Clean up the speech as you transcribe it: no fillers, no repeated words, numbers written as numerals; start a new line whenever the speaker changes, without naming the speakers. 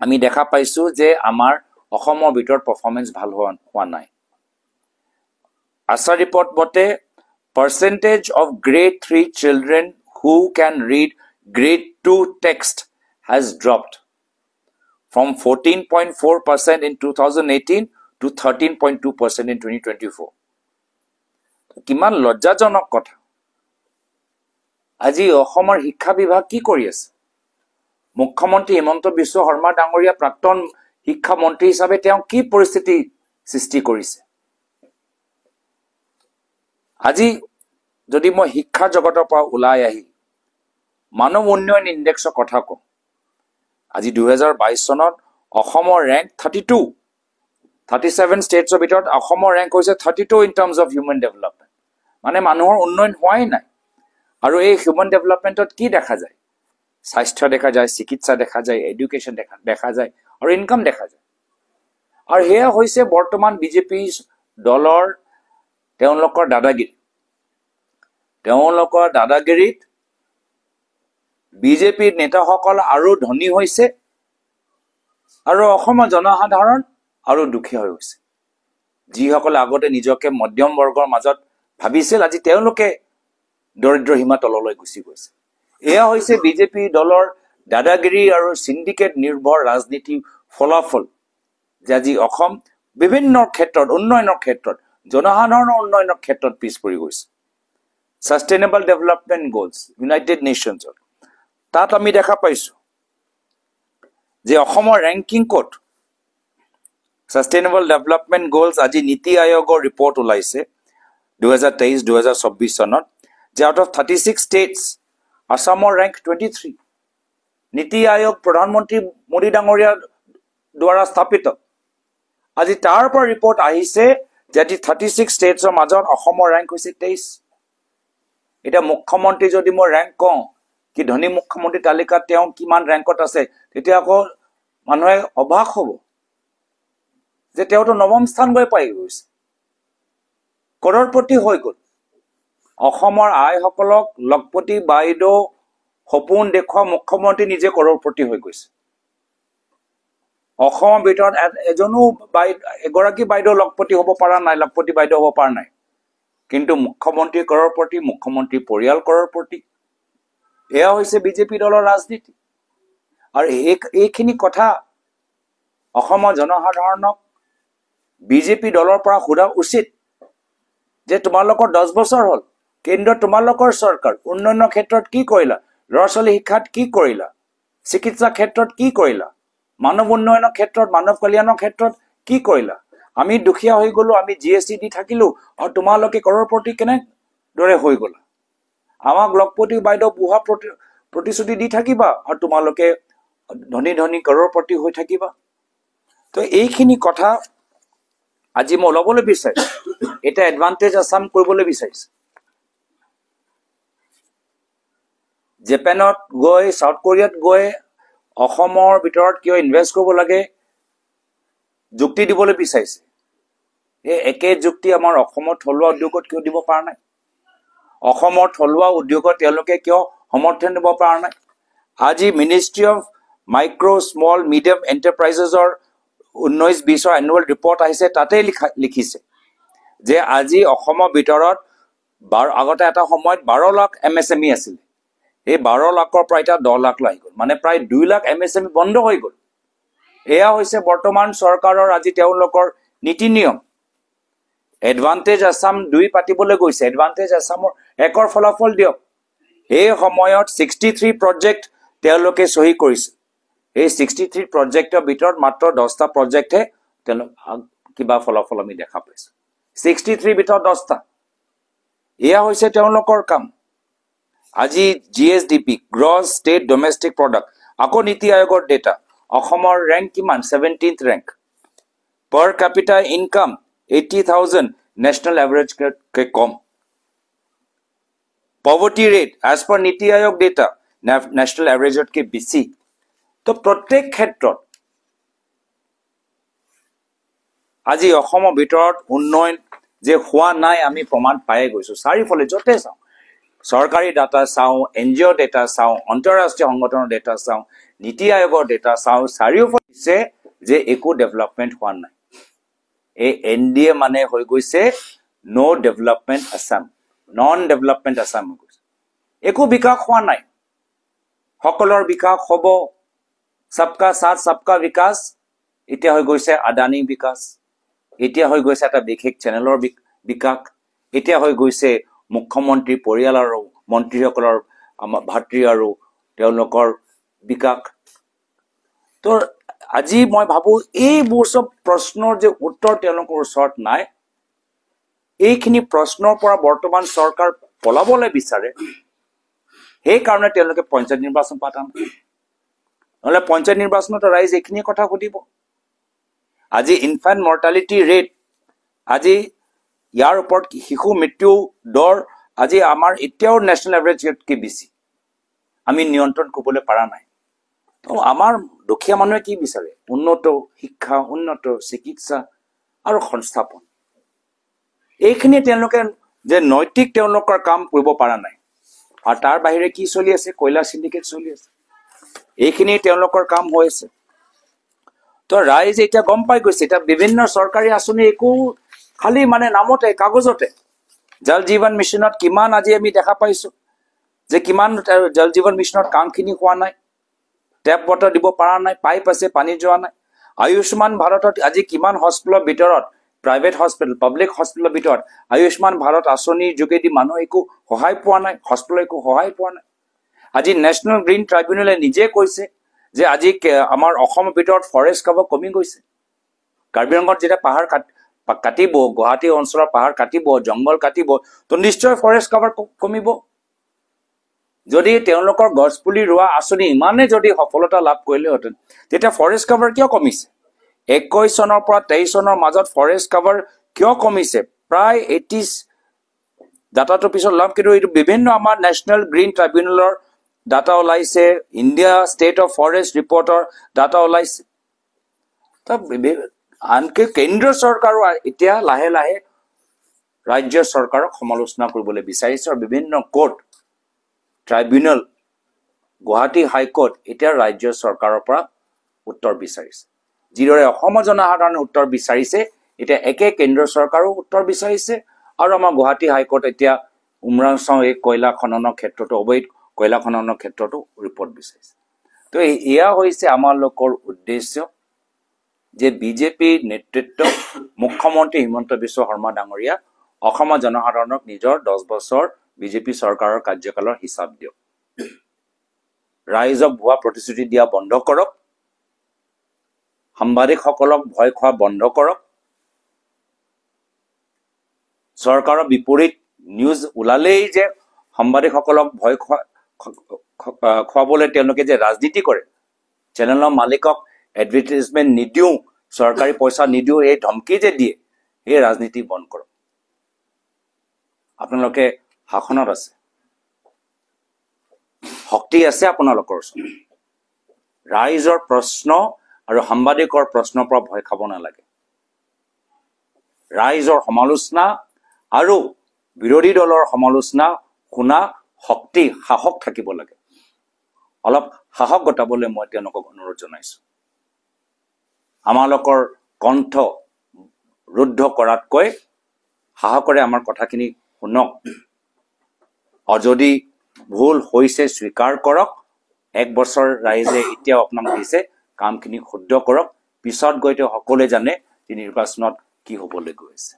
আমি দেখা পাইছো যে আমাৰ অসমৰ ভিতৰত পাৰফৰমেন্স ভাল হোৱা নাই আশা ৰিপৰ্ট মতে percentage of grade 3 children who can read grade 2 text has dropped from 14.4% in 2018 to 13.2% in 2024 কিমান লজ্জাজনক কথা আজি অসমৰ শিক্ষা বিভাগ কি কৰি আছে মুখ্যমন্ত্ৰী হিমন্ত বিশ্ব শৰ্মা ডাঙৰীয়া প্ৰাক্তন শিক্ষা মন্ত্ৰী হিচাপে তেওঁ কি পৰিস্থিতি সৃষ্টি কৰিছে আজি যদি মই শিক্ষা জগতৰ পৰা ওলাই আহি মানৱ উন্নয়ন ইনডেক্সৰ কথা কওঁ আজি 2022 চনত অসমৰ ৰেংক 37 ষ্টেটছৰ ভিতৰত অসমৰ ৰেংক হৈছে 32 in terms of human development মানে মানুহৰ উন্নয়ন হোৱাই নাই আৰু এই হিউমেন ডেভেলপমেন্টত কি দেখা যায় স্বাস্থ্য দেখা যায় চিকিৎসা দেখা যায় এডুকেশ্যন দেখা যায় আৰু ইনকাম দেখা যায় আৰু হেয়া হৈছে বৰ্তমান বিজেপি দলৰ তেওঁলোকৰ দাদাগিৰিত বিজেপি নেতাসকল আৰু ধনী হৈছে আৰু অসমৰ জনসাধাৰণ আৰু দুখীয়া হৈ গৈছে যিসকলে আগতে নিজকে মধ্যম বৰ্গৰ মাজত ভাবিছিল আজি তেওঁলোকে দৰিদ্ৰ সীমা তললৈ গুচি গৈছে এয়া হৈছে বিজেপি দলৰ দাদাগিৰি আৰু সিন্ডিকেট নিৰ্ভৰ ৰাজনীতি ফলাফল যে আজি অসম বিভিন্ন ক্ষেত্ৰত উন্নয়নৰ ক্ষেত্ৰত জনসাধাৰণৰ উন্নয়নৰ ক্ষেত্ৰত পিছ পৰি গৈছে সাস্টেইনেবল ডেভেলপমেন্ট গোলছ ইউনাইটেড নেশ্যনছৰ তাত আমি দেখা পাইছো যে অসমৰ ৰেংকিং কোড সাস্টেইনেবল ডেভেলপমেন্ট গোলছ আজি নীতি আয়োগৰ ৰিপৰ্ট ওলাইছে 2023-2024 চনত যে আউট অফ 36 ষ্টেটছ আসামৰ ৰেংক 23 নীতি আয়োগ প্ৰধানমন্ত্ৰী মোদী ডাঙৰীয়াৰ দ্বাৰা স্থাপিত আজি তাৰ পৰা ৰিপৰ্ট আহিছে যে 36 ষ্টেটছৰ মাজত অসমৰ ৰেংক হৈছে 23 এটা মুখ্যমন্ত্ৰী যদি মই ৰেংক কওঁ কি ধনী মুখ্যমন্ত্ৰী তালিকাত তেওঁ কিমান ৰেংকত আছে তেতিয়া আকৌ মানুহে অবাক হ'ব যে তেওঁটো নৱম স্থান গৈ পাই গৈছে কৰৰপতি হৈ গ'ল অসমৰ আইসকলক লখপতি বাইদেউ সপোন দেখুৱা মুখ্যমন্ত্ৰী নিজে কৰৰপতি হৈ গৈছে অসমৰ ভিতৰত এগৰাকী বাইদেউ লখপতি হ'ব পৰা নাই লখপতি বাইদেউ হ'ব পৰা নাই কিন্তু মুখ্যমন্ত্ৰী কৰৰপতি মুখ্যমন্ত্ৰী পৰিয়াল কৰৰপতি এয়া হৈছে বিজেপি দলৰ ৰাজনীতি আৰু এইখিনি কথা অসমৰ জনসাধাৰণক বিজেপি দলৰ পৰা সোধা উচিত যে তোমালোকৰ 10 বছৰ হ'ল কেন্দ্ৰত তোমালোকৰ চৰকাৰ উন্নয়নৰ ক্ষেত্ৰত কি কৰিলা ল'ৰা-ছোৱালী শিক্ষাত কি কৰিলা চিকিৎসা ক্ষেত্ৰত কি কৰিলা মানৱ উন্নয়নৰ ক্ষেত্ৰত মানৱ কল্যাণৰ ক্ষেত্ৰত কি কৰিলা আমি দুখীয়া হৈ গলো আমি জিএসটি দি থাকিলো আৰু তোমালোকে কৰৰপতি কেনে দৰে হৈ গলা আমাক লখপতি বাইদেউ বুহা প্ৰতিশ্ৰুতি দি থাকিবা আৰু তোমালোকে ধনী ধনী কৰৰপতি হৈ থাকিবা তো এইখিনি কথা আজি মই ল'বলৈ বিচাৰিছো এটা এডভান্টেজ আসাম কৰিবলৈ বিচাৰিছো জাপানত গৈ সাউথ কোৰিয়াত গৈ অসমৰ ভিতৰত কিয় ইনভেষ্ট কৰিব লাগে যুক্তি দিবলৈ বিচাৰিছে এই একে যুক্তি আমাৰ অসমৰ থলুৱা উদ্যোগত কিয় দিব পৰা নাই অসমৰ থলুৱা উদ্যোগত তেওঁলোকে কিয় সমৰ্থন দিব পৰা নাই আজি ministry of micro small medium এণ্টাৰপ্ৰাইজেছৰ 19-20 এনুৱেল ৰিপৰ্ট আহিছে তাতে লিখিছে যে আজি অসমৰ ভিতৰত আগতে এটা সময়ত 12 লাখ এমএছএমই আছিল এই 12 লাখৰ পৰা এটা 10 লাখ লৈ গ'ল মানে প্ৰায় 2 লাখ এমএছএমই বন্ধ হৈ গ'ল এয়া হৈছে বৰ্তমান চৰকাৰৰ আজি তেওঁলোকৰ নীতি নিয়ম এডভান্টেজ আসাম 2 পাতিবলৈ গৈছে এডভান্টেজ আসামৰ একৰ ফলাফল দিয়ক এই সময়ত 63 প্ৰজেক্ট তেওঁলোকে সহি কৰিছে এই 63 প্ৰজেক্টৰ ভিতৰত মাত্ৰ 10টা প্ৰজেক্টে কিবা ফলাফল আমি দেখা পাইছো 63 ভিতৰত 10টা এয়া হৈছে তেওঁলোকৰ কাম আজি GSDP gross state domestic product আকৌ নীতি আয়োগৰ ডেটা অসমৰ ৰেংক কিমান 17th rank per capita income 80,000 national average ke kom poverty rate as per niti ayog data national average ke bisi to protek khetrot আজি অসমৰ ভিতৰত উন্নয়ন যে হোৱা নাই আমি প্ৰমাণ পাই গৈছো চাৰিফলে যতে চাও সৰকাৰি ডাটা চাও এনজিও ডাটা চাও অন্তৰাষ্ট্ৰীয় সংগঠনৰ ডাটা চাও নীতি আয়োগৰ ডেটা চাওঁ চাৰিওফালে দিছে যে একো ডেভেলপমেণ্ট হোৱা নাই এই NDA মানে হৈ গৈছে no development Assam non development Assam হৈ গৈছে একো বিকাশ হোৱা নাই সকলৰ বিকাশ হ'ব সবকা সাথ সবকা বিকাশ এতিয়া হৈ গৈছে আদানী বিকাশ এতিয়া হৈ গৈছে এটা বিশেষ চেনেলৰ বিকাশ এতিয়া হৈ গৈছে মুখ্যমন্ত্ৰী পৰিয়াল আৰু মন্ত্ৰীসকলৰ ভাতৃ আৰু তেওঁলোকৰ বিকাশ তো আজি মই ভাবো এইবোৰ সব প্ৰশ্নৰ যে উত্তৰ তেওঁলোকৰ ওচৰত নাই এইখিনি প্ৰশ্নৰ পৰা বৰ্তমান চৰকাৰ পলাবলৈ বিচাৰে সেই কাৰণে তেওঁলোকে পঞ্চায়ত নিৰ্বাচন পাতা নাই নহলে পঞ্চায়ত নিৰ্বাচনত ৰাইজ এইখিনি কথা সুধিব আজি ইনফেন্ট মৰ্টালিটি ৰেট আজি ইয়াৰ ওপৰত শিশু মৃত্যু দৰ আজি আমাৰ এতিয়াও নেশ্যনেল এভাৰেজতকৈ বেছি আমি নিয়ন্ত্ৰণ কৰিবলৈ পৰা নাই তো আমাৰ দুখীয়া মানুহে কি বিচাৰে উন্নত শিক্ষা উন্নত চিকিৎসা আৰু সংস্থাপন এইখিনি তেওঁলোকে যে নৈতিক তেওঁলোকৰ কাম কৰিব পৰা নাই আৰু তাৰ বাহিৰে কি চলি আছে কয়লা সিন্ডিকেট চলি আছে এইখিনি তেওঁলোকৰ কাম হৈ আছে তো ৰাইজ এতিয়া গম পাই গৈছে এটা বিভিন্ন চৰকাৰী আঁচনি একো খালি মানে নামতে কাগজতে জল জীৱন মিছনত কিমান আজি আমি দেখা পাইছো যে কিমান জল জীৱন মিছনৰ কামখিনি হোৱা নাই টেপ ৱাটাৰ দিব পৰা নাই পাইপ আছে পানী যোৱা নাই আয়ুষ্মান ভাৰতত আজি কিমান হস্পিটেলৰ ভিতৰত প্ৰাইভেট হস্পিটেল পাব্লিক হস্পিটেলৰ ভিতৰত আয়ুষ্মান ভাৰত আঁচনিৰ যোগেদি মানুহ একো সহায় পোৱা নাই হস্পিটেল একো সহায় পোৱা নাই আজি নেশ্যনেল গ্ৰীণ ট্ৰাইব্যুনেলে নিজে কৈছে যে আজি আমাৰ অসমৰ ভিতৰত ফৰেষ্ট কভাৰ কমি গৈছে কাৰ্বি আংলঙত যেতিয়া পাহাৰ কাটিব গুৱাহাটী অঞ্চলৰ পাহাৰ কাটিব জংগল কাটিব তো নিশ্চয় ফৰেষ্ট কভাৰ কমিব যদি তেওঁলোকৰ গছপুলি ৰোৱা আঁচনি ইমানে যদি সফলতা লাভ কৰিলেহেঁতেন তেতিয়া ফৰেষ্ট কভাৰ কিয় কমিছে 21 চনৰ পৰা 23 চনৰ মাজত ফৰেষ্ট কভাৰ কিয় কমিছে প্ৰায় 80 ডাটাটো পিছত লাভ কিন্তু এইটো বিভিন্ন আমাৰ নেশ্যনেল গ্ৰীণ ট্ৰাইব্যুনেলৰ ডাটা ওলাইছে ইণ্ডিয়া ষ্টেট অফ ফৰেষ্ট ৰিপৰ্টৰ ডাটা ওলাইছে আনকি কেন্দ্ৰীয় চৰকাৰো এতিয়া লাহে লাহে ৰাজ্য চৰকাৰক সমালোচনা কৰিবলৈ বিচাৰিছে আৰু বিভিন্ন কোৰ্ট ট্ৰাইব্যুনেল গুৱাহাটী হাইকোৰ্ট এতিয়া ৰাজ্য চৰকাৰৰ পৰা উত্তৰ বিচাৰিছে যিদৰে অসমৰ জনসাধাৰণে উত্তৰ বিচাৰিছে এতিয়া একে কেন্দ্ৰীয় চৰকাৰো উত্তৰ বিচাৰিছে আৰু আমাৰ গুৱাহাটী হাইকোৰ্ট এতিয়া উমৰাংচং এই কয়লা খননৰ ক্ষেত্ৰতো অবৈধ কয়লা খননৰ ক্ষেত্ৰতো ৰিপৰ্ট বিচাৰিছে তো এয়া হৈছে আমাৰ লোকৰ উদ্দেশ্য যে বিজেপি নেতৃত্ব মুখ্যমন্ত্ৰী হিমন্ত বিশ্ব শৰ্মা ডাঙৰীয়া অসমৰ জনসাধাৰণক নিজৰ 10 বছৰ বিজেপি চৰকাৰৰ কাৰ্যকালৰ হিচাপ দিয়ক ৰাইজক ভুৱা প্ৰতিশ্ৰুতি দিয়া বন্ধ কৰক সাংবাদিকসকলক ভয় খোৱা বন্ধ কৰক চৰকাৰৰ বিপৰীত নিউজ ওলালেই যে সাংবাদিকসকলক ভয় খুৱাবলৈ তেওঁলোকে যে ৰাজনীতি কৰে চেনেলৰ মালিকক এডভাৰটাইজমেণ্ট নিদিওঁ চৰকাৰী পইচা নিদিওঁ এই ধমকি যে দিয়ে এই ৰাজনীতি বন্ধ কৰক আপোনালোকে শাসনত আছে শক্তি আছে আপোনালোকৰ ওচৰত ৰাইজৰ প্ৰশ্ন আৰু সাংবাদিকৰ প্ৰশ্নৰ পৰা ভয় খাব নালাগে ৰাইজৰ সমালোচনা আৰু বিৰোধী দলৰ সমালোচনা শুনা শক্তি সাহস থাকিব লাগে অলপ সাহস গটাবলৈ মই তেওঁলোকক অনুৰোধ জনাইছো আমালোকৰ কণ্ঠ ৰুদ্ধ কৰাতকৈ সাহসৰে আমাৰ কথাখিনি শুনক আৰু যদি ভুল হৈছে স্বীকাৰ কৰক 1 বছৰ ৰাইজে এতিয়াও আপোনাক দিছে কামখিনি শুদ্ধ কৰক পিছত গৈ তেওঁ সকলোৱে জানে যে নিৰ্বাচনত কি হ'বলৈ গৈ আছে